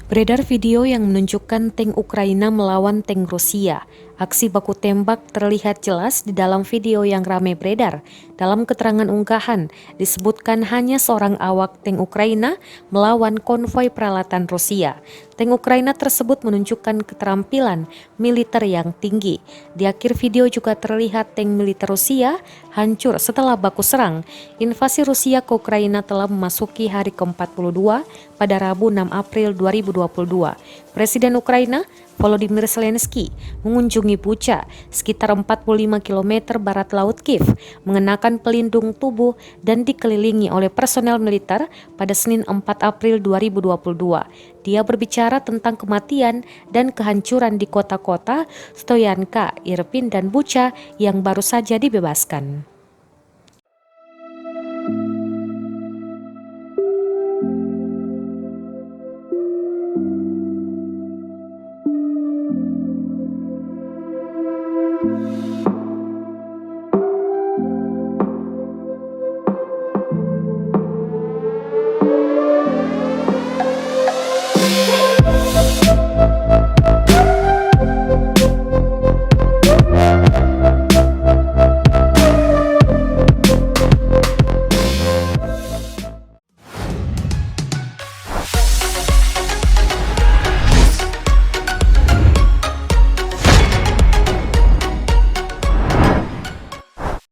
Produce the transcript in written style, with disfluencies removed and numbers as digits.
Beredar video yang menunjukkan tank Ukraina melawan tank Rusia. Aksi baku tembak terlihat jelas di dalam video yang ramai beredar. Dalam keterangan unggahan, disebutkan hanya seorang awak tank Ukraina melawan konvoi peralatan Rusia. Tank Ukraina tersebut menunjukkan keterampilan militer yang tinggi. Di akhir video juga terlihat tank militer Rusia hancur setelah baku serang. Invasi Rusia ke Ukraina telah memasuki hari ke-42 pada Rabu 6 April 2022. Presiden Ukraina Volodymyr Zelensky mengunjungi Bucha, sekitar 45 km barat laut Kiev, mengenakan pelindung tubuh dan dikelilingi oleh personel militer pada Senin 4 April 2022. Dia berbicara tentang kematian dan kehancuran di kota-kota Stoyanka, Irpin, dan Bucha yang baru saja dibebaskan.